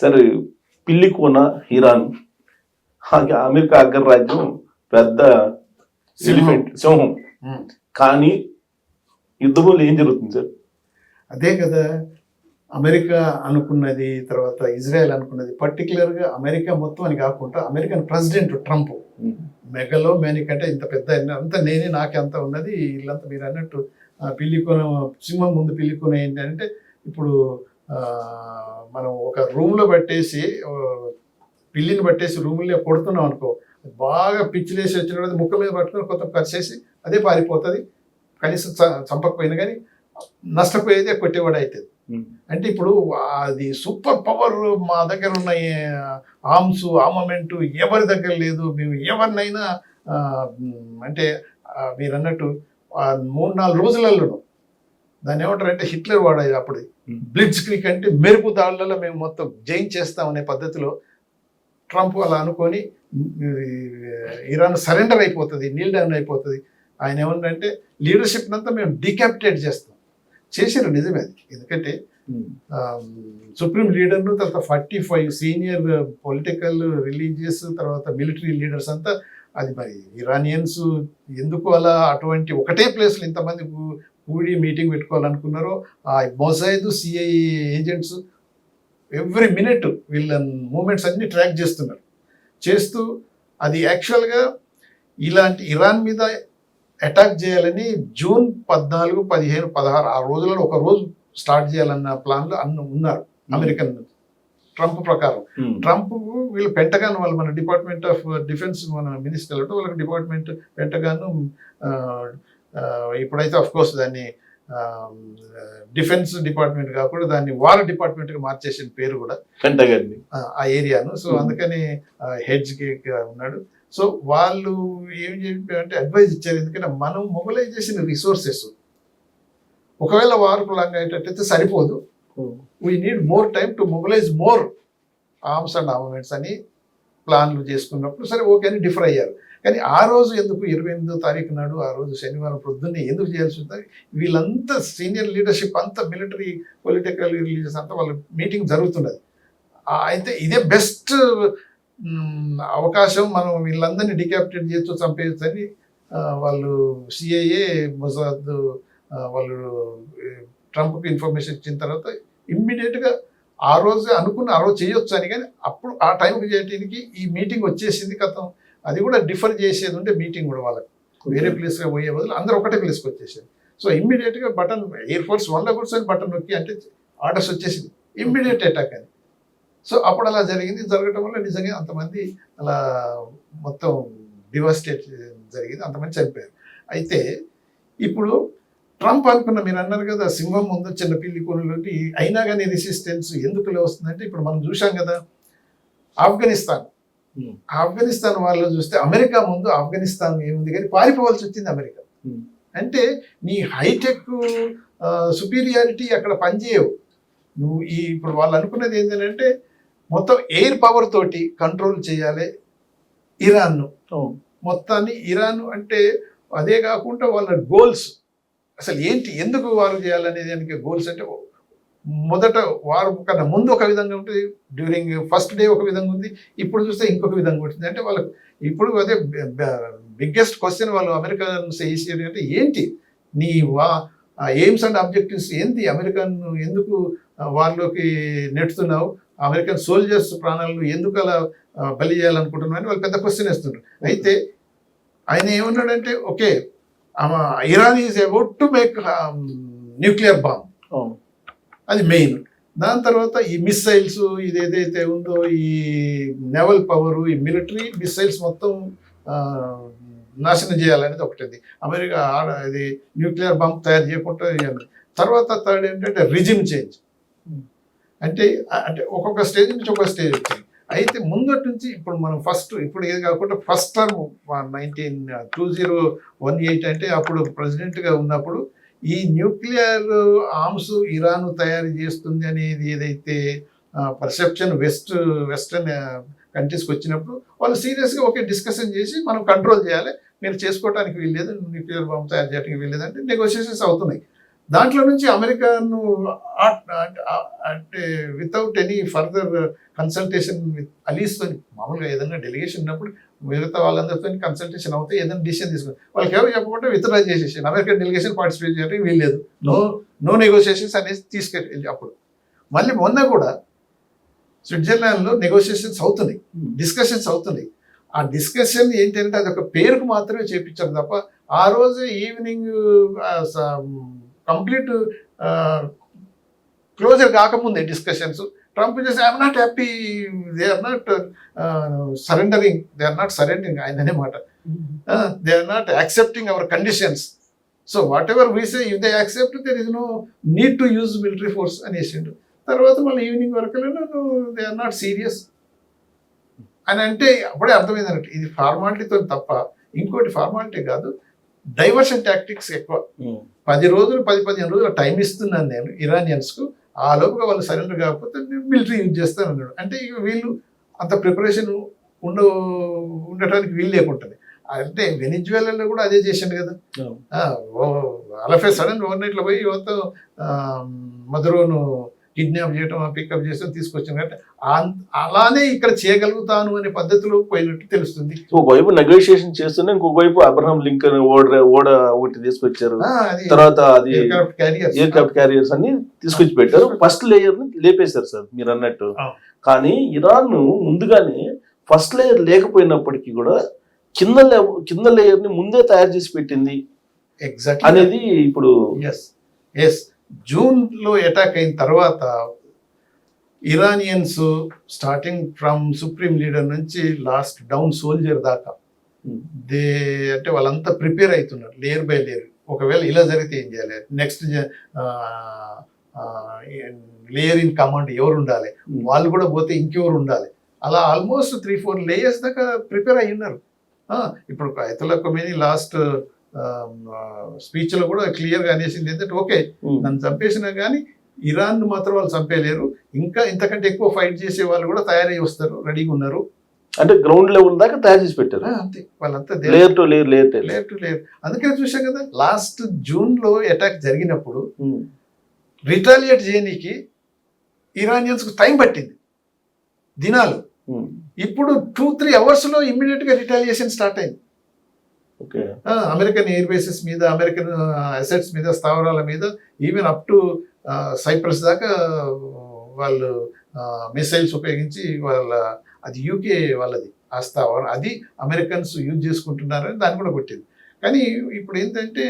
సరే, పిల్లి Koona Iran, America అగ్రరాజ్యం పెద్ద ఎలిఫెంట్ సింహం. కానీ యుద్ధంలో ఏం జరుగుతుంది సార్? అదే కదా అమెరికా అనుకున్నది, తర్వాత ఇజ్రాయెల్ అనుకున్నది. పర్టికులర్గా అమెరికా మొత్తం అని కాకుండా అమెరికన్ ప్రెసిడెంట్ ట్రంప్ మెగలో మేనిక్ అంటే ఇంత పెద్ద అంతా నేనే నాకే అంతా ఉన్నది వీళ్ళంతా మీరు అన్నట్టు పిల్లి కొన సింహం ముందు పిల్లి కొన ఏంటంటే ఇప్పుడు మనం ఒక రూమ్లో పెట్టేసి పిల్లిని పట్టేసి రూముల్లో కొడుతున్నాం అనుకో, బాగా పిచ్చిలేసి వచ్చిన తర్వాత ముక్క మీద పట్టుకొని కొత్త పరిచేసి అదే పారిపోతుంది. కనీసం చంపకపోయినా కానీ నష్టపోయేది కొట్టేవాడు అవుతుంది. అంటే ఇప్పుడు అది సూపర్ పవర్ మా దగ్గర ఉన్న ఆర్మ్స్ ఆర్మమెంట్ ఎవరి దగ్గర లేదు. మేము ఎవరినైనా అంటే మీరు అన్నట్టు 3-4 రోజులలో దాన్ని ఏమంటారు అంటే హిట్లర్ వాడాయి అప్పుడు బ్లిట్జ్ క్రిక్ అంటే మెరుపు దాడులలో మేము మొత్తం జయించేస్తామనే పద్ధతిలో ట్రంప్ అలా అనుకొని ఇరాన్ సరెండర్ అయిపోతుంది, నీల్ డౌన్ అయిపోతుంది. ఆయన ఏమన్నారంటే లీడర్షిప్ అంతా మేము డికాపిటేట్ చేస్తాం. చేశారు నిజమే అది. ఎందుకంటే సుప్రీం లీడర్ను తర్వాత 45 సీనియర్ పొలిటికల్ రిలీజియస్ తర్వాత మిలిటరీ లీడర్స్ అంతా అది మరి ఇరానియన్స్ ఎందుకు అలా అటువంటి ఒకటే ప్లేస్లో ఇంతమంది కూడి మీటింగ్ పెట్టుకోవాలనుకున్నారో ఆ మొజాయిద్ సిఐఏ ఏజెంట్స్ ఎవ్రీ మినిట్ వీళ్ళ మూమెంట్స్ అన్ని ట్రాక్ చేస్తున్నారు. చేస్తూ అది యాక్చువల్గా ఇలాంటి ఇరాన్ మీద అటాక్ చేయాలని జూన్ 14, 15, 16 ఆ రోజులలో ఒక రోజు స్టార్ట్ చేయాలన్న ప్లాన్లో ఉన్నారు అమెరికన్ ట్రంప్ ప్రకారం. ట్రంప్ వీళ్ళు పెంటగాన్ వాళ్ళు మన డిపార్ట్మెంట్ ఆఫ్ డిఫెన్స్ మన మినిస్టర్ వాళ్ళకి డిపార్ట్మెంట్ పెంటగాను ఇప్పుడైతే ఆఫ్ కోర్స్ దాన్ని డిఫెన్స్ డిపార్ట్మెంట్ కాకుండా దాన్ని వార్ డిపార్ట్మెంట్గా మార్చేసిన పేరు కూడా పెంటగాన్ ఆ ఏరియాను. సో అందుకని హెడ్జ్కి ఉన్నాడు. సో వాళ్ళు ఏం చెప్పారంటే అడ్వైజ్ ఇచ్చారు. ఎందుకంటే మనం మొబిలైజ్ చేసిన రిసోర్సెస్ ఒకవేళ వార్కు లాంగ్ అయ్యేటట్టయితే సరిపోదు. We need more time to mobilise more arms and armaments అని ప్లాన్లు చేసుకున్నప్పుడు సరే ఓకే అని డిఫర్ అయ్యారు. కానీ ఆ రోజు ఎందుకు 28వ తారీఖు నాడు ఆ రోజు శనివారం పొద్దున్నే ఎందుకు చేయాల్సి ఉంటుంది? వీళ్ళంతా సీనియర్ లీడర్షిప్ అంతా మిలిటరీ పొలిటికల్ రిలీజియస్ అంతా వాళ్ళ మీటింగ్ జరుగుతున్నది. అయితే ఇదే బెస్ట్ అవకాశం, మనం వీళ్ళందరినీ డికాపిటేట్ చేస్తూ చంపేయచ్చని వాళ్ళు సిఐఏ మొసాద్ వాళ్ళు ట్రంప్కి ఇన్ఫర్మేషన్ ఇచ్చిన తర్వాత ఇమ్మీడియట్గా ఆ రోజు అనుకున్న ఆ రోజు చేయొచ్చు అని. కానీ అప్పుడు ఆ టైంకి చేయడానికి ఈ మీటింగ్ వచ్చేసింది కథం. అది కూడా డిఫర్ చేసేది ఉంటే మీటింగ్ కూడా వాళ్ళకి వేరే ప్లేస్గా పోయే బదులు అందరూ ఒకటే ప్లేస్కి వచ్చేసేది. సో ఇమ్మీడియట్గా బటన్ ఎయిర్ ఫోర్స్ 1లో కూర్చొని బటన్ నొక్కి అంటే ఆర్డర్స్ వచ్చేసింది ఇమ్మీడియట్ అటాక్ అని. సో అప్పుడు అలా జరిగింది. జరగటం వల్ల నిజంగా అంతమంది అలా మొత్తం డివాస్టేట్ జరిగింది, అంతమంది చనిపోయారు. అయితే ఇప్పుడు ట్రంప్ అనుకున్న మీరు అన్నారు కదా సింహం ముందు చిన్న పిల్లి కొనులోకి అయినా కానీ రెసిస్టెన్స్ ఎందుకు వస్తుందంటే ఇప్పుడు మనం చూసాం కదా ఆఫ్ఘనిస్తాన్ వాళ్ళు చూస్తే అమెరికా ముందు ఆఫ్ఘనిస్తాన్ ఏముంది కానీ పారిపోవాల్సి వచ్చింది అమెరికా. అంటే నీ హైటెక్ సుపీరియారిటీ అక్కడ పనిచేయవు. నువ్వు ఇప్పుడు వాళ్ళు అనుకున్నది ఏంటంటే మొత్తం ఎయిర్ పవర్ తోటి కంట్రోల్ చేయాలి ఇరాన్ను మొత్తాన్ని. ఇరాన్ అంటే అదే కాకుండా వాళ్ళ గోల్స్ అసలు ఏంటి, ఎందుకు వారు చేయాలనేది దానికి గోల్స్ అంటే మొదట వారు కన్నా ముందు ఒక విధంగా ఉంటుంది, డ్యూరింగ్ ఫస్ట్ డే ఒక విధంగా ఉంది, ఇప్పుడు చూస్తే ఇంకొక విధంగా ఉంటుంది. అంటే వాళ్ళకు ఇప్పుడు అదే బిగ్గెస్ట్ క్వశ్చన్ వాళ్ళు అమెరికన్స్ వేసేది అంటే ఏంటి నీ ఎయిమ్స్ అండ్ ఆబ్జెక్టివ్స్ ఏంటి, అమెరికన్ ఎందుకు వారిలోకి నెట్టుతున్నావు, అమెరికన్ సోల్జర్స్ ప్రాణాలను ఎందుకు అలా బలి చేయాలనుకుంటున్నావు అని వాళ్ళు పెద్ద క్వశ్చన్ వేస్తున్నారు. అయితే ఆయన ఏమన్నాడంటే okay Iran is about to make nuclear bomb, అది మెయిన్. దాని తర్వాత ఈ మిస్సైల్స్ ఇది ఏదైతే ఉందో ఈ నెవల్ పవరు ఈ మిలిటరీ మిస్సైల్స్ మొత్తం నాశనం చేయాలనేది ఒకటి. అమెరికా ఇది న్యూక్లియర్ బాంబ్ తయారు చేయకుండా. తర్వాత థర్డ్ ఏంటంటే రిజిమ్ చేంజ్, అంటే ఒక్కొక్క స్టేజ్ నుంచి ఒక్కొక్క స్టేజ్ వచ్చింది. అయితే ముందటి నుంచి ఇప్పుడు మనం ఇప్పుడు ఏది కాకుండా ఫస్ట్ టర్మ్ 2018 అంటే అప్పుడు ప్రెసిడెంట్గా ఉన్నప్పుడు ఈ న్యూక్లియర్ ఆర్మ్స్ ఇరాన్ తయారు చేస్తుంది అనేది ఏదైతే పర్సెప్షన్ వెస్టర్న్ కంట్రీస్కి వచ్చినప్పుడు వాళ్ళు సీరియస్గా ఓకే డిస్కషన్ చేసి మనం కంట్రోల్ చేయాలి, మీరు చేసుకోవడానికి వీల్లేదు, న్యూక్లియర్ బాంబ్ తయారు చేయడానికి వీల్లేదు అంటే నెగోషియేషన్స్ అవుతున్నాయి. దాంట్లో నుంచి అమెరికాను అంటే without any further consultation with అలీస్తో మామూలుగా ఏదైనా డెలిగేషన్ ఉన్నప్పుడు మిగతా వాళ్ళందరితో కన్సల్టేషన్ అవుతాయి, ఏదైనా డిసిషన్ తీసుకుని వాళ్ళకి ఎవరు చెప్పకుండా విత్డ్రా చేసేసి అమెరికన్ డెలిగేషన్ పార్టిసిపేట్ చేయడానికి వీల్లేదు, నో నెగోషియేషన్స్ అనేసి తీసుకెళ్ళి అప్పుడు మళ్ళీ మొన్న కూడా స్విట్జర్లాండ్లో నెగోషియేషన్స్ అవుతున్నాయి, డిస్కషన్స్ అవుతున్నాయి. ఆ డిస్కషన్ ఏంటంటే అది ఒక పేరుకు మాత్రమే చేపించారు తప్ప ఆ రోజు ఈవినింగ్ కంప్లీట్ క్లోజర్ కాకముందే డిస్కషన్స్ ట్రంప్ చేసి I'm not happy, they are not surrendering ఆయననే మాట, they are not accepting our conditions, so whatever we say if they accept there is no need to use military force అనేసిండు. తర్వాత మళ్ళీ evening వరకు they are not serious అని అంటే అప్పుడే అర్థమైంది అన్నట్టు ఇది ఫార్మాలిటీతో తప్ప ఇంకోటి ఫార్మాలిటీ కాదు, డైవర్షన్ టాక్టిక్స్ ఎక్కువ. 10 రోజులు 15 రోజులు టైం ఇస్తున్నాను నేను ఇరానియన్స్కు, ఆ లోపుగా వాళ్ళు సరెండర్ కాకపోతే మిలిటరీ యూజ్ చేస్తాను అన్నాడు. అంటే ఇక వీళ్ళు అంత ప్రిపరేషన్ ఉండటానికి వీలు లేకుంటుంది. అంటే వెనిజువేలాలో కూడా అదే చేసిండు కదా, అలఫే సడన్ ఓవర్ నైట్లో పోయి మొత్తం మధురోను కిడ్నాప్ చేయటం పికప్ చేసి తీసుకొచ్చాను అంటే అలానే ఇక్కడ చేయగలుగుతాను అనే పద్ధతిలో పోయినట్టు తెలుస్తుంది. ఒకవైపు నెగోషియేషన్ చేస్తూనే ఇంకొక వైపు అబ్రహాం లింకన్ ఓడ ఒకటి తీసుకొచ్చారు, తర్వాత అది ఎయిర్ క్రాఫ్ట్ క్యారియర్స్ అన్ని తీసుకొచ్చి పెట్టారు, ఫస్ట్ లేయర్ ని లేపేశారు సార్ మీరు అన్నట్టు. కానీ ఇరాన్ ముందుగానే ఫస్ట్ లేయర్ లేకపోయినప్పటికీ కూడా కింద లేయర్ ని ముందే తయారు చేసి పెట్టింది ఎగ్జాక్ట్ అనేది ఇప్పుడు జూన్లో అటాక్ అయిన తర్వాత Iranians starting from supreme leader నుంచి లాస్ట్ డౌన్ సోల్జర్ దాకా అంటే వాళ్ళంతా ప్రిపేర్ అవుతున్నారు లేయర్ బై లేయర్. ఒకవేళ ఇలా జరిగితే ఏం చేయాలి, నెక్స్ట్ లేయర్ ఇన్ కమాండ్ ఎవరు ఉండాలి, వాళ్ళు కూడా పోతే ఇంకెవరు ఉండాలి, అలా ఆల్మోస్ట్ 3-4 లేయర్స్ దాకా ప్రిపేర్ అయి ఉన్నారు. ఇప్పుడు అయతుల్లా ఖొమైనీ లాస్ట్ స్పీచ్లో కూడా క్లియర్గా అనేసింది ఏంటంటే ఓకే నన్ను చంపేసినా కానీ ఇరాన్ మాత్రం వాళ్ళు చంపేయలేరు, ఇంకా ఇంతకంటే ఎక్కువ ఫైట్ చేసే వాళ్ళు కూడా తయారై వస్తారు, రెడీగా ఉన్నారు. అంటే గ్రౌండ్ లెవెల్ దాకా తయారు చేసి పెట్టారు అంతే, వాళ్ళంతా లేయర్ టు లేయర్. అందుకనే చూసాం కదా లాస్ట్ జూన్లో అటాక్ జరిగినప్పుడు రిటాలియేట్ చేయడానికి ఇరానియన్స్కు టైం పట్టింది దినాలు. ఇప్పుడు 2-3 అవర్స్లో ఇమ్మీడియట్గా రిటాలియేషన్ స్టార్ట్ అయింది. అమెరికన్ ఎయిర్ బేసెస్ మీద, అమెరికన్ అసెట్స్ మీద, స్థావరాల మీద, ఈవెన్ అప్ టు సైప్రస్ దాకా వాళ్ళు మిసైల్స్ ఉపయోగించి అది యూకే వాళ్ళది ఆ స్థావరం, అది అమెరికన్స్ యూజ్ చేసుకుంటున్నారని దాన్ని కూడా కొట్టింది. కానీ ఇప్పుడు ఏంటంటే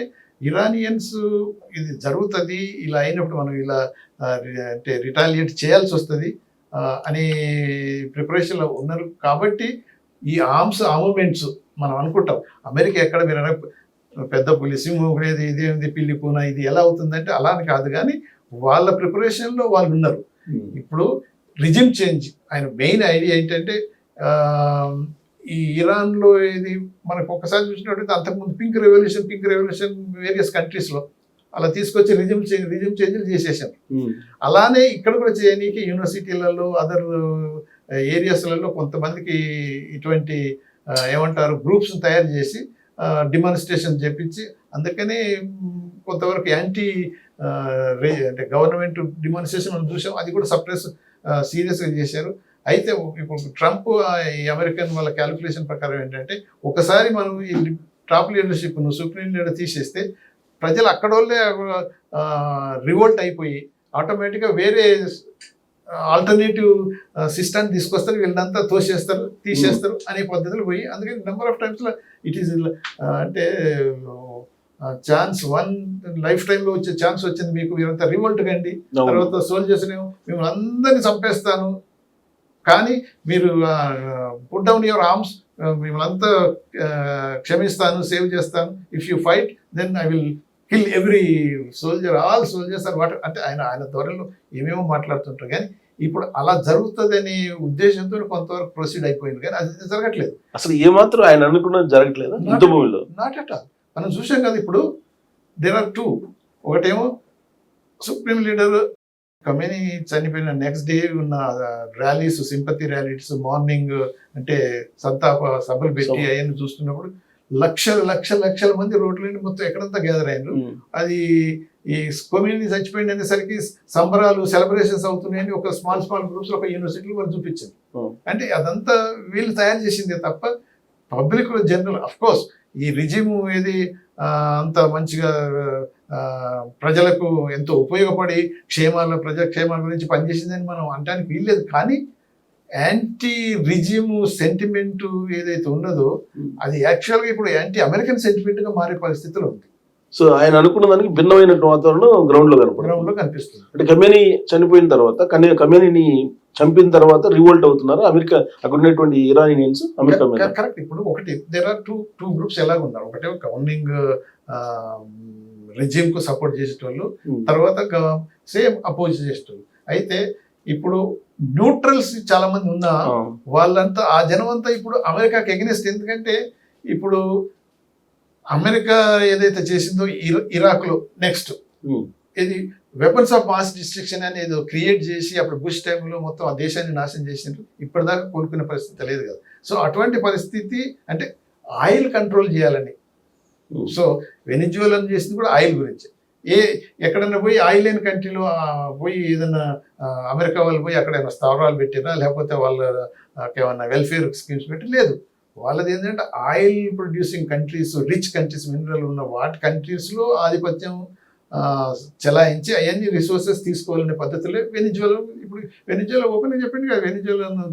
ఇరానియన్స్ ఇది జరుగుతుంది, ఇలా అయినప్పుడు మనం ఇలా అంటే రిటాలియేట్ చేయాల్సి వస్తుంది అనే ప్రిపరేషన్లో ఉన్నారు. కాబట్టి ఈ ఆర్మమెంట్స్ మనం అనుకుంటాం అమెరికా ఎక్కడ మీరు పెద్ద పులి సింహం లేదు, ఇదేంది పిల్లి పూన, ఇది ఎలా అవుతుందంటే అలా అని కాదు, కానీ వాళ్ళ ప్రిపరేషన్లో వాళ్ళు ఉన్నారు. ఇప్పుడు రిజిమ్ చేంజ్ ఆయన మెయిన్ ఐడియా ఏంటంటే ఈ ఇరాన్లో ఇది మనకు ఒకసారి చూసినట్టయితే అంతకుముందు పింక్ రెవల్యూషన్ వేరియస్ కంట్రీస్లో అలా తీసుకొచ్చి రిజిమ్ చేంజ్లు చేసేసాం. అలానే ఇక్కడ కూడా చేయడానికి యూనివర్సిటీలలో అదర్ ఏరియాస్లలో కొంతమందికి ఇటువంటి ఏమంటారు గ్రూప్స్ తయారు చేసి డిమాన్స్ట్రేషన్ చేపించి, అందుకనే కొంతవరకు యాంటీ అంటే గవర్నమెంట్ డిమాన్స్ట్రేషన్ మనం చూసాం, అది కూడా సప్రెస్ సీరియస్గా చేశారు. అయితే ఇప్పుడు ట్రంప్ ఈ అమెరికన్ వాళ్ళ క్యాలిక్యులేషన్ ప్రకారం ఏంటంటే ఒకసారి మనం ఈ టాప్ లీడర్షిప్ను సుప్రీం లీడర్ తీసేస్తే ప్రజలు అక్కడోళ్ళే రివోల్ట్ అయిపోయి ఆటోమేటిక్గా వేరే ఆల్టర్నేటివ్ సిస్టమ్ తీసుకొస్తారు, వీళ్ళంతా తీసేస్తారు అనే పద్ధతులు పోయి, అందుకని నెంబర్ ఆఫ్ టైమ్స్లో ఇట్ ఈస్ అంటే ఛాన్స్ వన్ లైఫ్ టైంలో వచ్చే ఛాన్స్ వచ్చింది మీకు, మీరంతా రివోల్ట్ కండి, తర్వాత సోల్జర్స్ మిమ్మల్ని అందరినీ చంపేస్తాను, కానీ మీరు పుట్ డౌన్ యువర్ ఆర్మ్స్, మిమ్మల్ని అంతా క్షమిస్తాను, సేవ్ చేస్తాను, if you fight then I will kill every soldier, all soldiers are what అంటే ఆయన ధోరణిలో ఏమేమో మాట్లాడుతుంటారు. కానీ ఇప్పుడు అలా జరుగుతుందనే ఉద్దేశంతో కొంతవరకు ప్రొసీడ్ అయిపోయింది, కానీ అది జరగట్లేదు. అసలు ఏమాత్రం ఆయన అనుకున్నది జరగట్లేదు నాట్ అట్ ఆల్. మనం చూసాం కదా ఇప్పుడు దేర్ ఆర్ 2, ఒకటేమో సుప్రీం లీడర్ ఖొమైనీ చనిపోయిన నెక్స్ట్ డే ఉన్న ర్యాలీస్, సింపతి ర్యాలీస్, మార్నింగ్ అంటే సంతాప సభలు పెట్టి అవన్నీ చూస్తున్నప్పుడు లక్షల మంది రోడ్ల నుండి మొత్తం ఎక్కడంతా గ్యాదర్ అయ్యారు. అది ఈ కొమ్యూనిటీ చచ్చిపోయింది అనేసరికి సంబరాలు సెలబ్రేషన్స్ అవుతున్నాయని ఒక స్మాల్ గ్రూప్స్ ఒక యూనివర్సిటీలో వాళ్ళు చూపించింది. అంటే అదంతా వీళ్ళు తయారు చేసిందే తప్ప పబ్లిక్ జనరల్ అఫ్ కోర్స్ ఈ రిజిము ఏది అంత మంచిగా ప్రజలకు ఎంతో ఉపయోగపడి ప్రజాక్షేమాల గురించి పనిచేసిందని మనం అనడానికి వీల్లేదు. కానీ యాంటీ రిజిమ్ సెంటిమెంట్ ఏదైతే ఉన్నదో అది యాక్చువల్గా ఇప్పుడు యాంటీ అమెరికన్ సెంటిమెంట్ గా మారే పరిస్థితులు ఉంది. సో ఆయన అనుకున్న దానికి భిన్నమైన వాతావరణం గ్రౌండ్ లో కనిపిస్తుంది. అంటే ఖమేనీ చనిపోయిన తర్వాత ఖమేనీని చంపిన తర్వాత రివోల్ట్ అవుతున్నారు అమెరికా, అక్కడ ఉన్నటువంటి ఇరానియన్స్ అమెరికా మీద. కరెక్ట్. ఇప్పుడు ఒకటి దేర్ ఆర్ టూ గ్రూప్స్ ఎలాగ ఉన్నారు. ఒకటే గవర్నింగ్ రెజిమ్ కు సపోర్ట్ చేసేటోళ్ళు, తర్వాత సేమ్ అపోజ్ చేసేటోళ్ళు. అయితే ఇప్పుడు న్యూట్రల్స్ చాలా మంది ఉన్నా వాళ్ళంతా ఆ జనం అంతా ఇప్పుడు అమెరికాకి ఎగనెస్ట్. ఎందుకంటే ఇప్పుడు అమెరికా ఏదైతే చేసిందో ఇరాక్ లో నెక్స్ట్ ఇది వెపన్స్ ఆఫ్ మాస్ డిస్ట్రక్షన్ అని ఏదో క్రియేట్ చేసి అప్పుడు బుష్ టైంలో మొత్తం ఆ దేశాన్ని నాశనం చేసినట్టు ఇప్పటిదాకా కోలుకునే పరిస్థితి లేదు కదా. సో అటువంటి పరిస్థితి అంటే ఆయిల్ కంట్రోల్ చేయాలని. సో వెనిజువెలా చేసింది కూడా ఆయిల్ గురించి. ఎక్కడన్నా పోయి ఆయిల్ లేని కంట్రీలో పోయి ఏదన్నా అమెరికా వాళ్ళు పోయి అక్కడ ఏమైనా స్థావరాలు పెట్టినా లేకపోతే వాళ్ళ ఏమన్నా వెల్ఫేర్ స్కీమ్స్ పెట్టి లేదు. వాళ్ళది ఏంటంటే oil producing countries, rich countries, mineral ఉన్న వాటి కంట్రీస్లో ఆధిపత్యం చెలాయించి అవన్నీ రిసోర్సెస్ తీసుకోవాలనే పద్ధతిలో వెనిజువెలా. ఇప్పుడు వెనిజువెలా ఓపెన్ చెప్పింది కదా, వెనిజువెలాను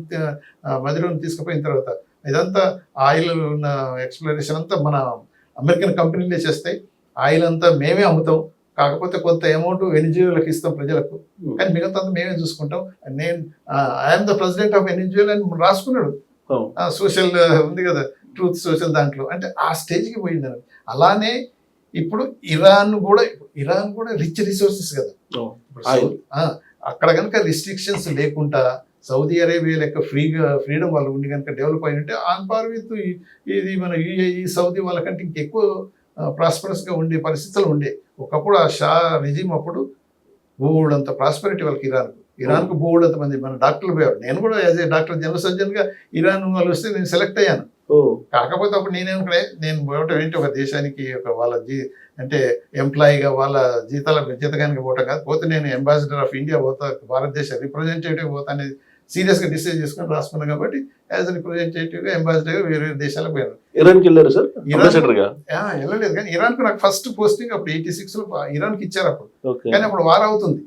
మధ్యలో తీసుకుపోయిన తర్వాత ఇదంతా ఆయిల్ ఉన్న ఎక్స్ప్లోరేషన్ అంతా మన అమెరికన్ కంపెనీలే చేస్తాయి. ఆయిల్ అంతా మేమే అమ్ముతాం, కాకపోతే కొంత అమౌంట్ వెనిజువెలాకి ఇస్తాం ప్రజలకు, కానీ మిగతా మేమే చూసుకుంటాం. నేను I'm the president of Venezuela అని రాసుకున్నాడు సోషల్ ఉంది కదా, ట్రూత్ సోషల్ దాంట్లో. అంటే ఆ స్టేజ్కి పోయింది. అలానే ఇప్పుడు ఇరాన్ కూడా రిచ్ రిసోర్సెస్ కదా. అక్కడ కనుక రిస్ట్రిక్షన్స్ లేకుండా సౌదీ అరేబియా లెక్క ఫ్రీడమ్ వాళ్ళు ఉండి కనుక డెవలప్ అయినట్టే ఆన్ పార్ విత్ ఇది మన యూఏఈ, సౌదీ వాళ్ళకంటే ఇంకెక్కువ ప్రాస్పరస్గా ఉండే పరిస్థితులు ఉండే. ఒకప్పుడు ఆ షా రిజిమ్ అప్పుడు బోల్డంత ప్రాస్పరిటీ వాళ్ళకి ఇరాన్కు బోల్డంత మంది మన డాక్టర్లు పోయారు. నేను కూడా యాజ్ ఏ డాక్టర్ జనరల్ సర్జన్గా ఇరాన్ వాళ్ళు వస్తే నేను సెలెక్ట్ అయ్యాను. కాకపోతే అప్పుడు నేను పోవటం ఏంటి ఒక దేశానికి ఒక వాళ్ళ అంటే ఎంప్లాయీగా వాళ్ళ జీతగానికి పోవటం కాదు. పోతే నేను అంబాసిడర్ ఆఫ్ ఇండియా పోతా, భారతదేశ రిప్రజెంటేటివ్ పోతా అనేది సీరియస్గా డిసైడ్ చేసుకొని రాసుకున్నాను. కాబట్టి యాజ్ రిప్రజెంటేటివ్గా అంబాసిడర్గా వేరే దేశాలకు పోయాను. ఇరాన్కి వెళ్ళారు సార్? వెళ్ళలేదు, కానీ ఇరాన్కు నాకు ఫస్ట్ పోస్టింగ్ అప్పుడు 86లో ఇరాన్కి ఇచ్చారు అప్పుడు. కానీ అప్పుడు వార్ అవుతుంది.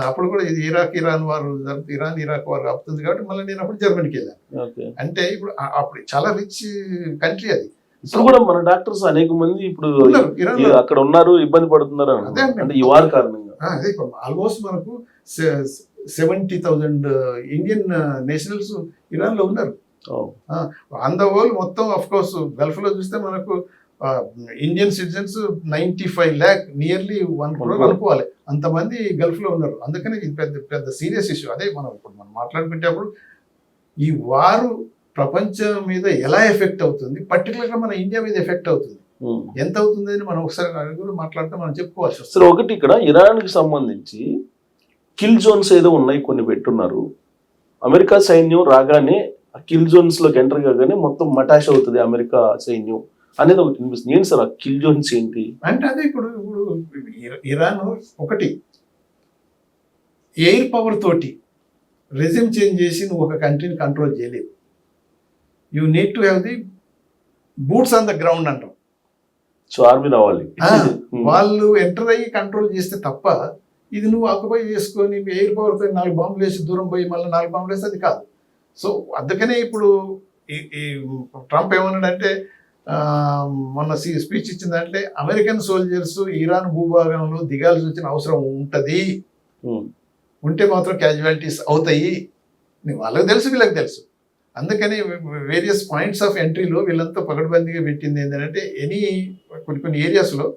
అప్పుడు కూడా ఇది ఇరాన్ వారు ఇరాక్ వారు అవుతుంది కాబట్టి మళ్ళీ నేను అప్పుడు జర్మనీకి వెళ్ళాను. అంటే ఇప్పుడు అప్పుడు చాలా రిచ్ కంట్రీ అది. ఇప్పుడు కూడా మన డాక్టర్స్ అనేక మంది ఇప్పుడు అక్కడ ఉన్నారు, ఇబ్బంది పడుతున్నారు అంటే ఈ వార్ కారణంగా. అదే ఇప్పుడు ఆల్మోస్ట్ మనకు 70,000 ఇండియన్ నేషనల్స్ ఇరాన్ లో ఉన్నారు. ఆన్ ద వరల్డ్ మొత్తం ఆఫ్ కోర్స్ గల్ఫ్ లో చూస్తే మనకు Indian citizens 95 lakh, nearly 1 crore అనుకోవాలి, అంతమంది గల్ఫ్ లో ఉన్నారు. అందుకని ఇది పెద్ద సీరియస్ ఇష్యూ. అదే మనం మాట్లాడుకునేటప్పుడు ఈ వారు ప్రపంచం మీద ఎలా ఎఫెక్ట్ అవుతుంది, పర్టికులర్గా మన ఇండియా మీద ఎఫెక్ట్ అవుతుంది, ఎంత అవుతుంది అని మనం ఒకసారి కూడా మాట్లాడితే మనం చెప్పుకోవచ్చు. సార్ ఒకటి ఇక్కడ ఇరాన్కి సంబంధించి కిల్ జోన్స్ ఏదో ఉన్నాయి, కొన్ని పెట్టున్నారు. అమెరికా సైన్యం రాగానే ఆ కిల్ జోన్స్ లోకి ఎంటర్ కాగానే మొత్తం మటాష్ అవుతుంది అమెరికా సైన్యం అనేది ఒకటి వినిపిస్తుంది. ఏంటి సార్ ఆ కిల్ జోన్స్ ఏంటి అంటే? అదే ఇప్పుడు ఇరాన్ ఒకటి ఎయిర్ పవర్ తోటి రెజిమ్ చేంజ్ చేసి నువ్వు ఒక కంట్రీని కంట్రోల్ చేయలేవు. You need to have the boots on the ground అంటాం. సో ఆర్మీ రావాలి, వాళ్ళు ఎంటర్ అయ్యి కంట్రోల్ చేస్తే తప్ప ఇది నువ్వు ఆక్యుపై చేసుకొని ఎయిర్ పవర్తో 4 బాంబులు వేసి దూరం పోయి మళ్ళీ 4 బాంబులు వేస్తే అది కాదు. సో అందుకనే ఇప్పుడు ఈ ట్రంప్ ఏమన్నాడంటే మొన్న స్పీచ్ ఇచ్చిందంటే అమెరికన్ సోల్జర్స్ ఇరాన్ భూభాగంలో దిగాల్సి వచ్చిన అవసరం ఉంటుంది, ఉంటే మాత్రం క్యాజువాలిటీస్ అవుతాయి. వాళ్ళకి తెలుసు, వీళ్ళకి తెలుసు. అందుకని వేరియస్ పాయింట్స్ ఆఫ్ ఎంట్రీలో వీళ్ళంతా పకడ్బందీగా పెట్టింది ఏంటంటే కొన్ని ఏరియాస్లో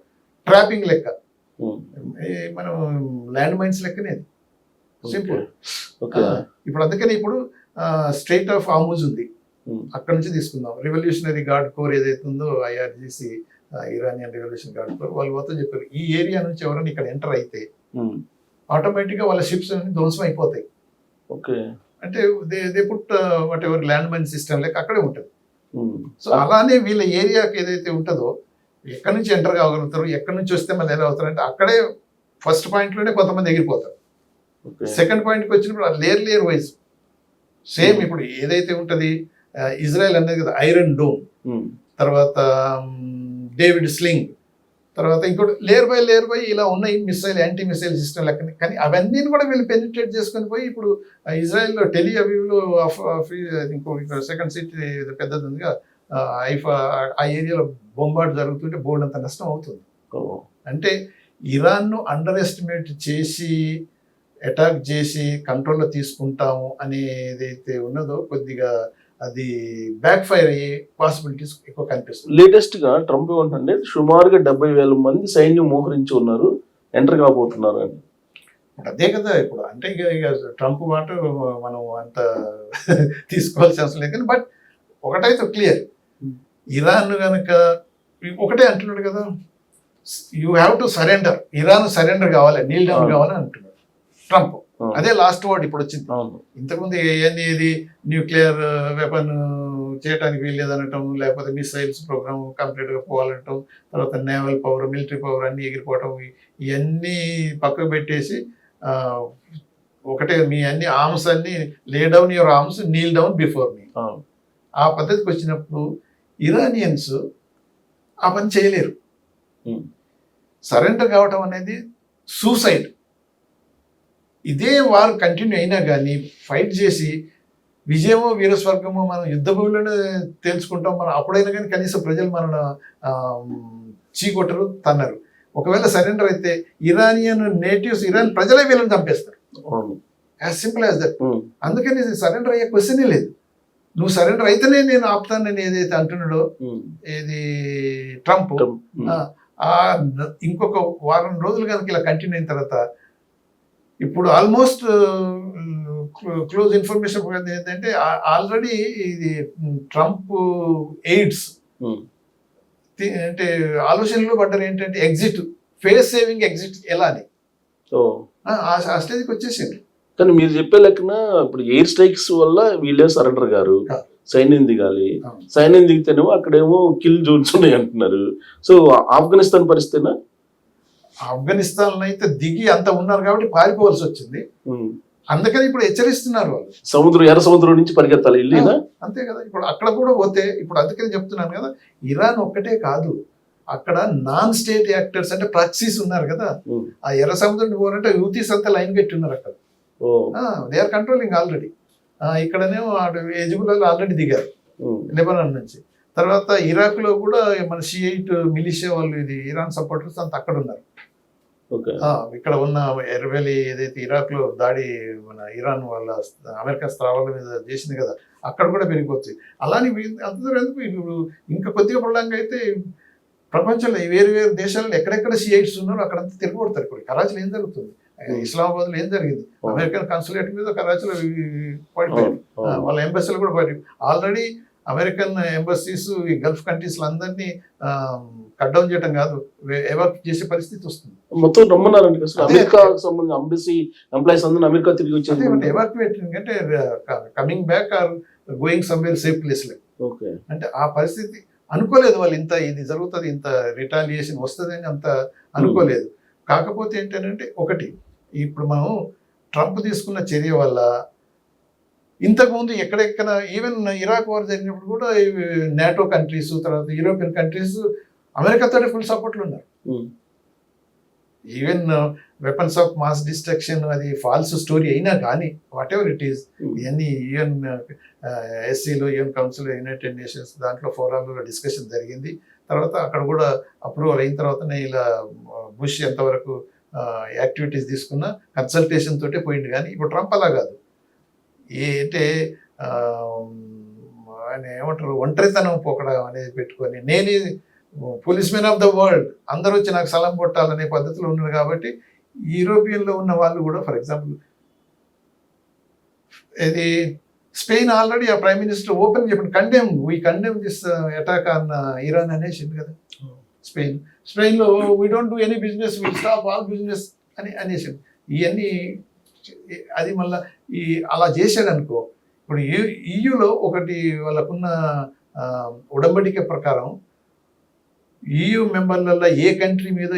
ట్రాపింగ్ లెక్క, మనం ల్యాండ్ మైన్స్ లెక్కనే సింపుల్. ఇప్పుడు అందుకని ఇప్పుడు స్ట్రైట్ ఆఫ్ హార్ముజ్ ఉంది, అక్కడ నుంచి తీసుకుందాం. రెవల్యూషనరీ గార్డ్ కోర్ ఏదైతే ఉందో IRGC, Iranian revolution guard corps, వాళ్ళు మొత్తం చెప్పారు ఈ ఏరియా నుంచి ఎవరైనా ఇక్కడ ఎంటర్ అయితే ఆటోమేటిక్గా వాళ్ళ షిప్స్ అన్ని ధ్వంసం అయిపోతాయి. అంటే they put whatever land mine system లెక్క అక్కడే ఉంటుంది. సో అలానే వీళ్ళ ఏరియాకి ఏదైతే ఉంటుందో ఎక్కడి నుంచి ఎంటర్ కాగలుగుతారు, ఎక్కడి నుంచి వస్తే మళ్ళీ ఎలా అవుతారు అంటే అక్కడే ఫస్ట్ పాయింట్లోనే కొంతమంది ఎగిరిపోతారు. సెకండ్ పాయింట్కి వచ్చినప్పుడు లేయర్ వైజ్ సేమ్ ఇప్పుడు ఏదైతే ఉంటుంది ఇజ్రాయెల్ అనేది కదా ఐరన్ డోమ్, తర్వాత డేవిడ్ స్లింగ్, తర్వాత ఇంకోటి లేయర్ బై ఇలా ఉన్నాయి మిసైల్ యాంటీ మిసైల్ సిస్టమ్ లెక్క. కానీ అవన్నీ కూడా వీళ్ళు పెనిట్రేట్ చేసుకొని పోయి ఇప్పుడు ఇజ్రాయెల్లో టెలి అవీవ్లో ఇంకో సెకండ్ సిటీ పెద్దది ఉందిగా ఐఫా, ఆ ఏరియాలో బొంబార్డ్ జరుగుతుంటే బోర్డు అంత నష్టం అవుతుంది. అంటే ఇరాన్ను అండర్ ఎస్టిమేట్ చేసి అటాక్ చేసి కంట్రోల్లో తీసుకుంటాము అనేదైతే ఉన్నదో కొద్దిగా అది బ్యాక్ ఫైర్ అయ్యే పాసిబిలిటీస్ ఎక్కువ కనిపిస్తుంది. లేటెస్ట్ గా ట్రంప్ ఏమంటే సుమారుగా 70,000 మంది సైన్యం మోహరించి ఉన్నారు, ఎంటర్ కాబోతున్నారు అని. అదే కదా ఇప్పుడు అంటే ఇక ట్రంప్ మాట మనం అంత తీసుకోవాల్సిన అవసరం లేదు. కానీ బట్ ఒకటైతే క్లియర్, ఇరాన్ కనుక ఒకటే అంటున్నాడు కదా, you have to surrender, Iran surrender కావాలి, నీల్ డౌన్ కావాలని అంటున్నాడు ట్రంప్. అదే లాస్ట్ వర్డ్ ఇప్పుడు వచ్చింది. ఇంతకుముందు ఏంది ఇది న్యూక్లియర్ వెపన్ చేయడానికి వీల్లేదు అనటం, లేకపోతే మిసైల్స్ ప్రోగ్రామ్ కంప్లీట్గా పోవాలనటం, తర్వాత నేవల్ పవర్ మిలిటరీ పవర్ అన్ని ఎగిరిపోవటం, ఇవన్నీ పక్కకు పెట్టేసి ఒకటే మీ అన్ని ఆర్మ్స్ అన్ని lay down your arms, Neel down before me, ఆ పద్ధతికి వచ్చినప్పుడు ఇరానియన్స్ ఆ పని చేయలేరు. సరెండర్ కావటం అనేది సూసైడ్. ఇదే వారు కంటిన్యూ అయినా కానీ ఫైట్ చేసి విజయమో వీరస్వర్గమో మనం యుద్ధ భూమిలోనే తెలుసుకుంటాం. మనం అప్పుడైనా కానీ కనీసం ప్రజలు మన చీకొట్టరు, తన్నారు. ఒకవేళ సరెండర్ అయితే ఇరానియన్ నేటివ్స్, ఇరాన్ ప్రజలే వీళ్ళని చంపేస్తారు. As simple as that. అందుకని సరెండర్ అయ్యే క్వశ్చనే లేదు. నువ్వు సరెండర్ అయితేనే నేను ఆపుతానని ఏదైతే అంటున్నాడో ఏది ట్రంప్, ఇంకొక వారం రోజులు కనుక ఇలా కంటిన్యూ అయిన తర్వాత ఇప్పుడు ఆల్మోస్ట్ క్లోజ్ ఇన్ఫర్మేషన్ ఏంటంటే ఆల్రెడీ ఇది ట్రంప్ ఎయిడ్స్ అంటే ఆలోచనలో పడ్డారు ఏంటంటే ఎగ్జిట్, ఫేస్ సేవింగ్ ఎగ్జిట్ ఎలా అని ఆ స్టేజ్కి వచ్చేసింది. కానీ మీరు చెప్పే లెక్కన ఇప్పుడు ఎయిర్ స్ట్రైక్స్ వల్ల వీళ్ళే సరెండర్ గారు, సైన్యం దిగాలి, సైన్యం దిగితేనేమో అక్కడేమో కిల్ జోన్స్ ఉన్నాయి అంటున్నారు. సో ఆఫ్ఘనిస్తాన్ పరిస్థితినా? ఆఫ్ఘనిస్తాన్ అయితే దిగి అంత ఉన్నారు కాబట్టి పారిపోవాల్సి వచ్చింది. అందుకని ఇప్పుడు హెచ్చరిస్తున్నారు వాళ్ళు, ఎర్ర సముద్రం నుంచి పరిగెత్తాలి ఇల్లునా. అంతే కదా, ఇప్పుడు అక్కడ కూడా పోతే ఇప్పుడు అందుకని చెప్తున్నాను కదా, ఇరాన్ ఒక్కటే కాదు, అక్కడ నాన్ స్టేట్ యాక్టర్స్ అంటే ప్రాక్సీస్ ఉన్నారు కదా. ఆ ఎర్ర సముద్రం పోవాలంటే యూతీస్ అంతా లైన్ పెట్టి ఉన్నారు అక్కడ. They are controlling already. ఇక్కడనేమో ఎజిబుల్ ఆల్రెడీ దిగారు లెబనాన్ నుంచి. తర్వాత ఇరాక్ లో కూడా మన షియైట్ మిలిషియా వాళ్ళు, ఇది ఇరాన్ సపోర్టర్స్ అంతా అక్కడ ఉన్నారు. ఇక్కడ ఉన్న ఎర్రవేలి ఏదైతే ఇరాక్ లో దాడి మన ఇరాన్ వాళ్ళ అమెరికా స్థావరాల మీద చేసింది కదా, అక్కడ కూడా పెరిగిపోతుంది. అలానే అందరూ ఎందుకు ఇప్పుడు ఇంకా కొద్దిగా పొలంగా అయితే ప్రపంచంలో వేరు వేరు దేశాలలో ఎక్కడెక్కడ సిఐట్స్ ఉన్నారో అక్కడంతా తిరగబడతారు. ఇప్పుడు కరాచీలో ఏం జరుగుతుంది, ఇస్లామాబాద్ లో ఏం జరిగింది, అమెరికన్ కాన్సులేట్ మీద కరాచీలో పడిపోయింది, వాళ్ళ ఎంబసీలు కూడా పడి ఆల్రెడీ అమెరికన్ ఎంబసీస్ ఈ గల్ఫ్ కంట్రీస్ అందరినీ కట్ డౌన్ చేయడం కాదు, ఎవాక్ట్ చేసే పరిస్థితి వస్తుంది. మొత్తం రమ్మన్నారండి అమెరికాకు సంబంధించిన ఎంబసీ ఎంప్లాయీస్ అందరూ అమెరికా తిరిగి వచ్చారు. ఎవాక్యుయేటింగ్ అంటే coming back or going somewhere safe place like. అంటే ఆ పరిస్థితి అనుకోలేదు వాళ్ళు, ఇంత ఇది జరుగుతుంది, ఇంత రిటాలియేషన్ వస్తుంది అని అంత అనుకోలేదు. కాకపోతే ఏంటంటే ఒకటి, ఇప్పుడు మనం ట్రంప్ తీసుకున్న చర్య వల్ల ఇంతకుముందు ఎక్కడెక్కడ ఈవెన్ ఇరాక్ వార్ జరిగినప్పుడు కూడా నాటో కంట్రీస్, తర్వాత యూరోపియన్ కంట్రీస్ అమెరికాతో ఫుల్ సపోర్ట్లు ఉన్నారు. Even weapons of mass destruction అది ఫాల్స్ స్టోరీ అయినా కానీ వాట్ ఎవర్ ఇట్ ఈస్, ఇవన్నీ యుఎన్ ఎస్సీలో, యుఎన్ కౌన్సిల్, యునైటెడ్ నేషన్స్ దాంట్లో ఫోరాల్లో డిస్కషన్ జరిగింది. తర్వాత అక్కడ కూడా అప్రూవల్ అయిన తర్వాతనే ఇలా బుష్ ఎంతవరకు యాక్టివిటీస్ తీసుకున్నా కన్సల్టేషన్ తోటే పోయింది. కానీ ఇప్పుడు ట్రంప్ అలా కాదు, అంటే ఆయన ఏమంటారు ఒంటరితనం పోకడం అనేది పెట్టుకొని నేనే police man of the world, అందరూ వచ్చి నాకు సలాం కొట్టాలనే పద్ధతిలో ఉన్నారు. కాబట్టి యూరోపియన్లో ఉన్న వాళ్ళు కూడా, ఫర్ ఎగ్జాంపుల్ ఇది స్పెయిన్ ఆల్రెడీ ఆ ప్రైమ్ మినిస్టర్ ఓపెన్ చెప్పండి, we condemn this attack on Iran అనేసింది కదా. స్పెయిన్లో we don't do any business, we stop all business అని అనేసింది. ఇవన్నీ అది మళ్ళీ అలా చేశాడు అనుకో. ఇప్పుడు ఈయూలో ఒకటి వాళ్ళకున్న ఉడంబడిక ప్రకారం EU మెంబర్లలో ఏ కంట్రీ మీద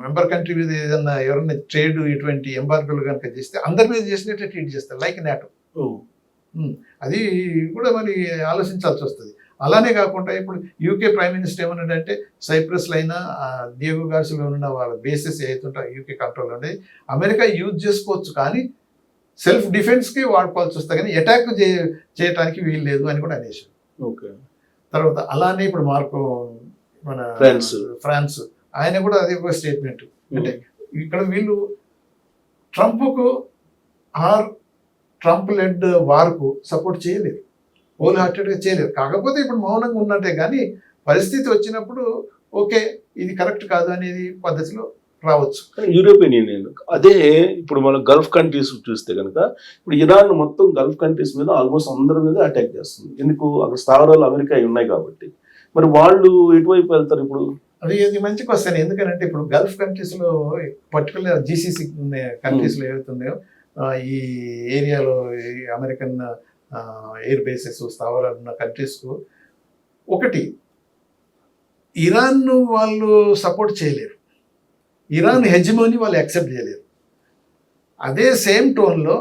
మెంబర్ కంట్రీ మీద ఏదన్నా ఎవరైనా ట్రేడ్ ఇటువంటి ఎంబార్గోలు కనుక చేస్తే అందరి మీద చేసినట్టే ట్రీట్ చేస్తారు, లైక్ నాటో. అది కూడా మరి ఆలోచించాల్సి వస్తుంది. అలానే కాకుండా ఇప్పుడు యూకే ప్రైమ్ మినిస్టర్ ఏమన్నాడంటే సైప్రస్లో అయినా డియోగో గార్సియాలో ఉన్న వాళ్ళ బేసెస్ ఏదైతుంటాయి యూకే కంట్రోల్ ఉండేది అమెరికా యూజ్ చేసుకోవచ్చు, కానీ సెల్ఫ్ డిఫెన్స్కి వాడుకోవాల్సి వస్తుంది, కానీ అటాక్ చేయడానికి వీలు లేదు అని కూడా అనేసారు. ఓకే. తర్వాత అలానే ఇప్పుడు మన ఫ్రాన్స్ ఆయన కూడా అదే ఒక స్టేట్మెంట్. అంటే ఇక్కడ వీళ్ళు ట్రంప్ లెడ్ వార్కు సపోర్ట్ చేయలేదు, హోల్ హార్టెడ్గా చేయలేదు. కాకపోతే ఇప్పుడు మౌనంగా ఉన్నట్టే, కానీ పరిస్థితి వచ్చినప్పుడు ఓకే ఇది కరెక్ట్ కాదు అనేది పద్ధతిలో రావచ్చు. కానీ యూరోపియన్ యూనియన్ అదే ఇప్పుడు మనం గల్ఫ్ కంట్రీస్ చూస్తే కనుక ఇప్పుడు ఇరాన్ మొత్తం గల్ఫ్ కంట్రీస్ మీద ఆల్మోస్ట్ అందరి మీద అటాక్ చేస్తుంది. ఎందుకు? అక్కడ స్థావరాలు అమెరికా ఉన్నాయి కాబట్టి. మరి వాళ్ళు ఎటువైపు వెళ్తారు ఇప్పుడు? అది మంచి క్వశ్చన్. ఎందుకంటే ఇప్పుడు గల్ఫ్ కంట్రీస్లో పర్టికులర్ GCC కంట్రీస్లో ఏవైతున్నాయో ఈ ఏరియాలో అమెరికన్ ఎయిర్ బేసెస్ స్థావరాలు ఉన్న కంట్రీస్కు ఒకటి ఇరాన్ను వాళ్ళు సపోర్ట్ చేయలేరు, ఇరాన్ హెజిమోని వాళ్ళు యాక్సెప్ట్ చేయలేరు. అదే సేమ్ టోన్లో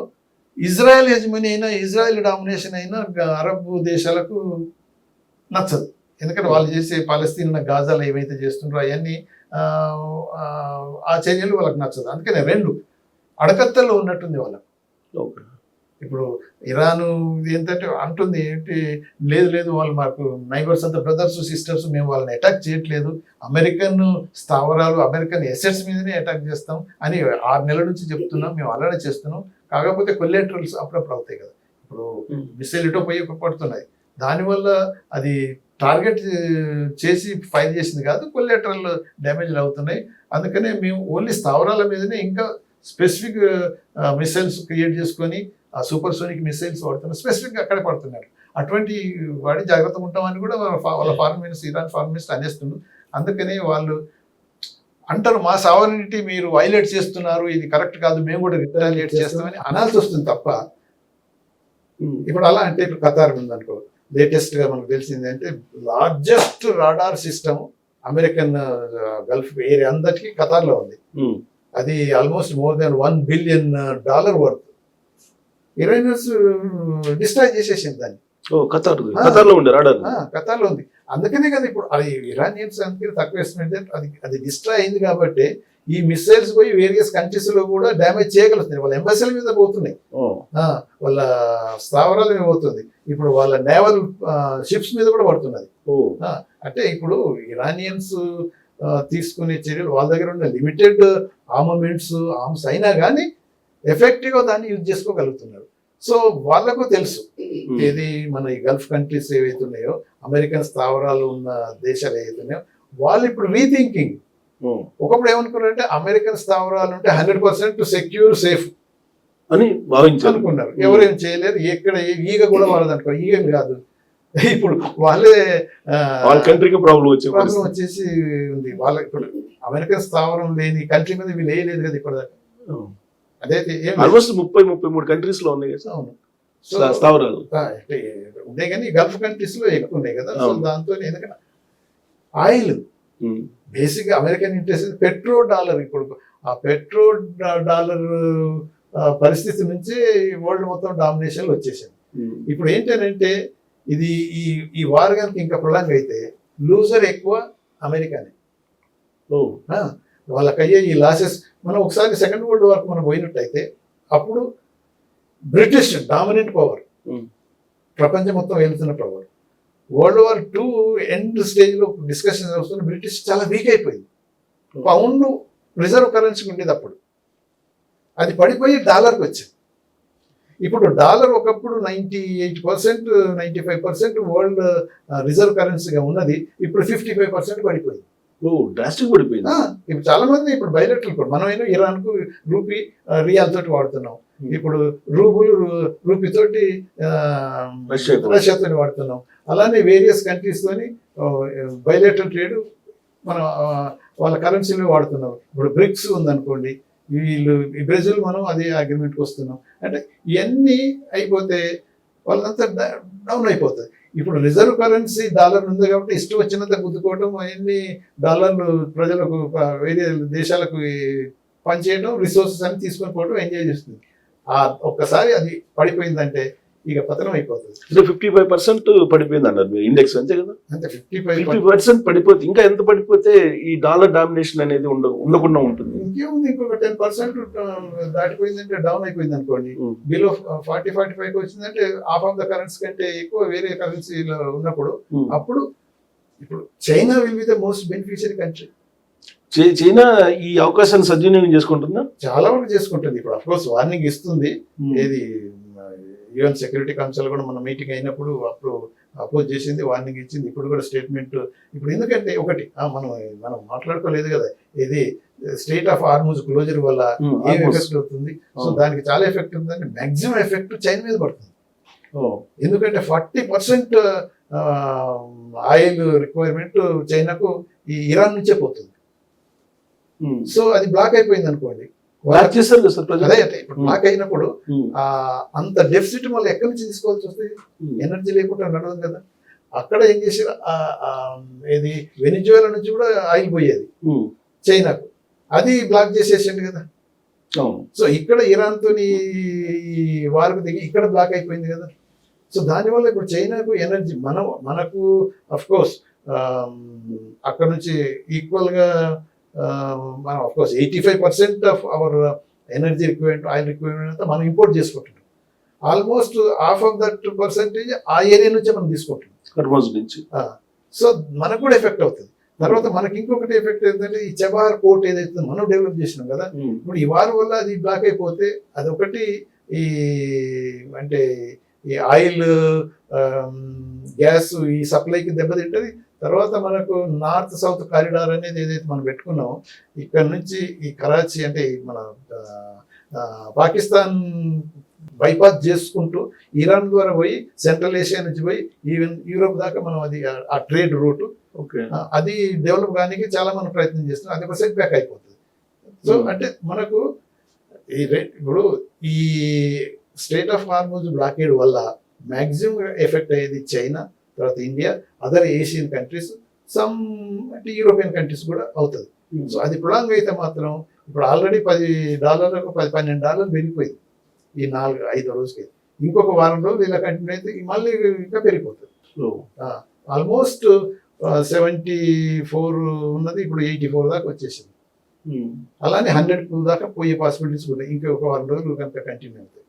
ఇజ్రాయెల్ హెజిమోని అయినా ఇజ్రాయెల్ డామినేషన్ అయినా అరబ్ దేశాలకు నచ్చదు. ఎందుకంటే వాళ్ళు చేసే పాలస్తీన్ గాజాలు ఏవైతే చేస్తుండ్రో అవన్నీ ఆ చర్యలు వాళ్ళకి నచ్చదు. అందుకనే రెండు అడకత్తల్లో ఉన్నట్టుంది వాళ్ళకు. ఇప్పుడు ఇరాను ఏంటంటే అంటుంది ఏంటి, లేదు వాళ్ళు మాకు నైబర్స్ అంతా బ్రదర్స్ సిస్టర్స్, మేము వాళ్ళని అటాక్ చేయట్లేదు, అమెరికన్ స్థావరాలు అమెరికన్ ఎసెట్స్ మీదనే అటాక్ చేస్తాం అని 6 నెలల నుంచి చెప్తున్నాం, మేము అలానే చేస్తున్నాం. కాకపోతే కొల్లేటరల్స్ అప్పుడప్పుడు అవుతాయి కదా, ఇప్పుడు మిసైల్ ఇటో పోయి పడుతున్నాయి, దానివల్ల అది టార్గెట్ చేసి ఫైర్ చేసింది కాదు, కొల్లేటరల్ డ్యామేజ్లు అవుతున్నాయి. అందుకనే మేము ఓన్లీ స్థావరాల మీదనే ఇంకా స్పెసిఫిక్ మిసైల్స్ క్రియేట్ చేసుకొని ఆ సూపర్సోనిక్ మిసైల్స్ వాడుతున్నారు, స్పెసిఫిక్గా అక్కడే పడుతున్నారు. అటువంటి వాడి జాగ్రత్తగా ఉంటామని కూడా వాళ్ళ foreign minister, Iran foreign minister అనేస్తుండ్రు. అందుకనే వాళ్ళు అంటారు మా సావరినిటీ మీరు వైలేట్ చేస్తున్నారు, ఇది కరెక్ట్ కాదు, మేము కూడా రిటాలియేట్ చేస్తామని అనాల్సి వస్తుంది తప్ప. ఇప్పుడు అలా అంటే ఇప్పుడు ఖతార్ ఉందనుకో, లేటెస్ట్గా మనకు తెలిసింది అంటే largest radar system American Gulf area అందరికీ ఖతార్లో ఉంది. అది almost more than $1 billion worth. Iranians destroy చేసేసింది దాన్ని. ఖతార్లో ఉంది. అందుకనే కదా ఇప్పుడు అది ఇరానియన్స్ అందుకని తక్కువ ఎస్టిమేట్ అది డిస్ట్రాయ్ అయింది కాబట్టి ఈ మిసైల్స్ పోయి వేరియస్ కంట్రీస్ లో కూడా డ్యామేజ్ చేయగలుగుతుంది. వాళ్ళ ఎంబసీల మీద పోతున్నాయి, వాళ్ళ స్థావరాల మీద పోతుంది, ఇప్పుడు వాళ్ళ నేవల్ షిప్స్ మీద కూడా పడుతున్నది. అంటే ఇప్పుడు ఇరానియన్స్ తీసుకునే చర్యలు వాళ్ళ దగ్గర ఉన్న లిమిటెడ్ ఆర్మ్స్ అయినా కానీ ఎఫెక్టివ్గా దాన్ని యూజ్ చేసుకోగలుగుతున్నారు. సో వాళ్ళకు తెలుసు ఏది మన ఈ గల్ఫ్ కంట్రీస్ ఏవైతే ఉన్నాయో, అమెరికన్ స్థావరాలు ఉన్న దేశాలు ఏవైతే ఉన్నాయో, వాళ్ళు ఇప్పుడు రీథింకింగ్. ఒకప్పుడు ఏమనుకున్నారంటే అమెరికన్ స్థావరాలు ఉంటే 100% సెక్యూర్, సేఫ్ అని అనుకున్నారు. ఎవరేం చేయలేరు, ఎక్కడ ఈగ కూడా వాళ్ళది అనుకో, ఈగ కాదు, ఇప్పుడు వాళ్ళే కంట్రీకి ప్రాబ్లం వచ్చేసి ఉంది. వాళ్ళ ఇప్పుడు అమెరికన్ స్థావరం లేని కంట్రీ మీద వీళ్ళు వేయలేదు కదా ఇప్పటిదాకా. అదైతే 33 కంట్రీస్ లో ఉన్నాయి కదా స్థావరాలు ఉన్నాయి, కానీ గల్ఫ్ కంట్రీస్ లో ఎక్కువ ఉన్నాయి కదా. సో దాంతో ఎందుకంటే oil basic American interest petro dollar. ఇప్పుడు ఆ పెట్రో డాలర్ పరిస్థితి నుంచి వరల్డ్ మొత్తం డామినేషన్ వచ్చేసింది. ఇప్పుడు ఏంటంటే ఇది ఈ వార్ కనుక ఇంకా ప్రొలాంగ్ అయితే లూజర్ ఎక్కువ అమెరికానే. వాళ్ళకయ్యే ఈ లాసెస్ మనం ఒకసారి సెకండ్ వరల్డ్ వార్ మనం పోయినట్టయితే అప్పుడు బ్రిటిష్ డామినెంట్ పవర్, ప్రపంచం మొత్తం వెళ్తున్న power. World war II end స్టేజ్లో డిస్కషన్ వస్తున్న బ్రిటిష్ చాలా వీక్ అయిపోయింది. పౌండ్ రిజర్వ్ కరెన్సీకి ఉండేది అప్పుడు, అది పడిపోయి డాలర్కి వచ్చింది. ఇప్పుడు డాలర్ ఒకప్పుడు 98%, 95% వరల్డ్ రిజర్వ్ కరెన్సీగా ఉన్నది, ఇప్పుడు 55% పడిపోయింది. పడిపోయింది. ఇప్పుడు చాలా మంది ఇప్పుడు బయలెటరల్ కూడా మనమైనా ఇరాన్కు రూపీ రియాల్ తోటి వాడుతున్నాం, ఇప్పుడు రూపీ తోటి రష్యాతో వాడుతున్నాం. అలానే వేరియస్ కంట్రీస్ తోని బయలెటరల్ ట్రేడ్ మనం వాళ్ళ కరెన్సీలో వాడుతున్నాం. ఇప్పుడు బ్రిక్స్ ఉందనుకోండి, ఈ బ్రెజిల్ మనం అదే అగ్రిమెంట్కి వస్తున్నాం. అంటే ఇవన్నీ అయిపోతే వాళ్ళంతా డౌన్ అయిపోతుంది. ఇప్పుడు రిజర్వ్ కరెన్సీ డాలర్ ఉంది కాబట్టి ఇష్టం వచ్చినంత గుద్దుకోవడం, అవన్నీ డాలర్లు ప్రజలకు వేరే దేశాలకు పనిచేయడం, రిసోర్సెస్ అని తీసుకొని పోవడం ఎంజాయ్ చేస్తుంది. ఒక్కసారి అది పడిపోయిందంటే ఇక పతనం అయిపోతుంది. 55% పడిపోయింది అన్నారు మీరు ఇండెక్స్, అంతే కదా? అంటే 55 50% పడిపోతే ఇంకా ఎంత పడిపోతే ఈ డాలర్ డామినేషన్ అనేది ఉండకుండా ఉంటుంది. ఇంకేముంది, ఇంకొక 10% దాటిపోయిందంటే డౌన్ అయిపోయింది అనుకోండి, బిలో 40-45 వచ్చిందంటే హాఫ్ ఆఫ్ ద కరెన్సీ కంటే ఎక్కువ వేరే కరెన్సీలో ఉన్నప్పుడు అప్పుడు ఇప్పుడు China will be the most beneficiary country. China ఈ అవకాశాన్ని సద్వినియోగం చేసుకుంటుందా? చాలా వరకు చేసుకుంటుంది. ఇప్పుడు అఫ్ కోర్స్ వార్నింగ్ ఇస్తుంది. ఏది యుఎన్ సెక్యూరిటీ కౌన్సిల్ కూడా మన మీటింగ్ అయినప్పుడు అప్పుడు అపోజ్ చేసింది, వార్నింగ్ ఇచ్చింది. ఇప్పుడు కూడా స్టేట్మెంట్. ఇప్పుడు ఎందుకంటే ఒకటి మనం మాట్లాడుకోలేదు కదా, ఇది స్టేట్ ఆఫ్ హార్మూజ్ క్లోజర్ వల్ల ఏం ఎఫెక్ట్ అవుతుంది. సో దానికి చాలా ఎఫెక్ట్ ఉందంటే మాక్సిమం ఎఫెక్ట్ చైనా మీద పడుతుంది. ఎందుకంటే 40% ఆయిల్ రిక్వైర్మెంట్ చైనాకు ఈ ఇరాన్ నుంచే పోతుంది. సో అది బ్లాక్ అయిపోయింది అనుకోండి, అదే అంటే ఇప్పుడు బ్లాక్ అయినప్పుడు అంత డెఫిసిట్ మళ్ళీ ఎక్కడి నుంచి తీసుకోవాల్సి వస్తుంది? ఎనర్జీ లేకుండా నడవదు కదా. అక్కడ ఏం చేసారు, ఏది వెనిజువేలా నుంచి కూడా ఆయిల్ పోయేది చైనాకు, అది బ్లాక్ చేసేసింది కదా. సో ఇక్కడ ఇరాన్ తోని వారికి దిగి ఇక్కడ బ్లాక్ అయిపోయింది కదా. సో దానివల్ల ఇప్పుడు చైనాకు ఎనర్జీ మనకు అఫ్ కోర్స్ అక్కడ నుంచి ఈక్వల్ గా మనం of course 85% of our energy requirement, oil requirement అంతా మనం ఇంపోర్ట్ చేసుకుంటున్నాం. Almost half of that percentage ఆ ఏరియా నుంచే మనం తీసుకుంటున్నాం. సో మనకు కూడా ఎఫెక్ట్ అవుతుంది. తర్వాత మనకి ఇంకొకటి ఎఫెక్ట్ ఏంటంటే ఈ చబార్ పోర్ట్ ఏదైతే మనం డెవలప్ చేసినాం కదా, ఇప్పుడు ఈ వార్ వల్ల అది బ్లాక్ అయిపోతే అదొకటి ఈ అంటే ఈ ఆయిల్ గ్యాస్ ఈ సప్లైకి దెబ్బతింటది. తర్వాత మనకు నార్త్ సౌత్ కారిడార్ అనేది ఏదైతే మనం పెట్టుకున్నామో ఇక్కడ నుంచి ఈ కరాచీ అంటే మన పాకిస్తాన్ బైపాస్ చేసుకుంటూ ఇరాన్ ద్వారా పోయి సెంట్రల్ ఏషియా నుంచి పోయి ఈవెన్ యూరోప్ దాకా మనం అది ఆ ట్రేడ్ రూట్ అది డెవలప్ కానికి చాలా మనం ప్రయత్నం చేస్తున్నాం. అది ఒక సెట్ బ్యాక్ అయిపోతుంది. సో అంటే మనకు ఇప్పుడు ఈ స్టేట్ ఆఫ్ హార్మూజ్ బ్లాకేడ్ వల్ల మ్యాక్సిమం ఎఫెక్ట్ అయ్యేది చైనా, తర్వాత India, other Asian countries, some అంటే యూరోపియన్ కంట్రీస్ కూడా అవుతుంది. సో అది ప్రొలాంగ్ అయితే మాత్రం ఇప్పుడు ఆల్రెడీ $10 $12 పెరిగిపోయింది ఈ 4-5 రోజుకి. ఇంకొక వారం రోజులు ఇలా కంటిన్యూ అయితే మళ్ళీ ఇంకా పెరిగిపోతుంది. ఆల్మోస్ట్ 74 ఉన్నది ఇప్పుడు 84 దాకా వచ్చేసింది. అలానే 100 దాకా పోయే పాసిబిలిటీస్ ఉన్నాయి ఇంకొక వారం రోజులు కనుక కంటిన్యూ అవుతాయి.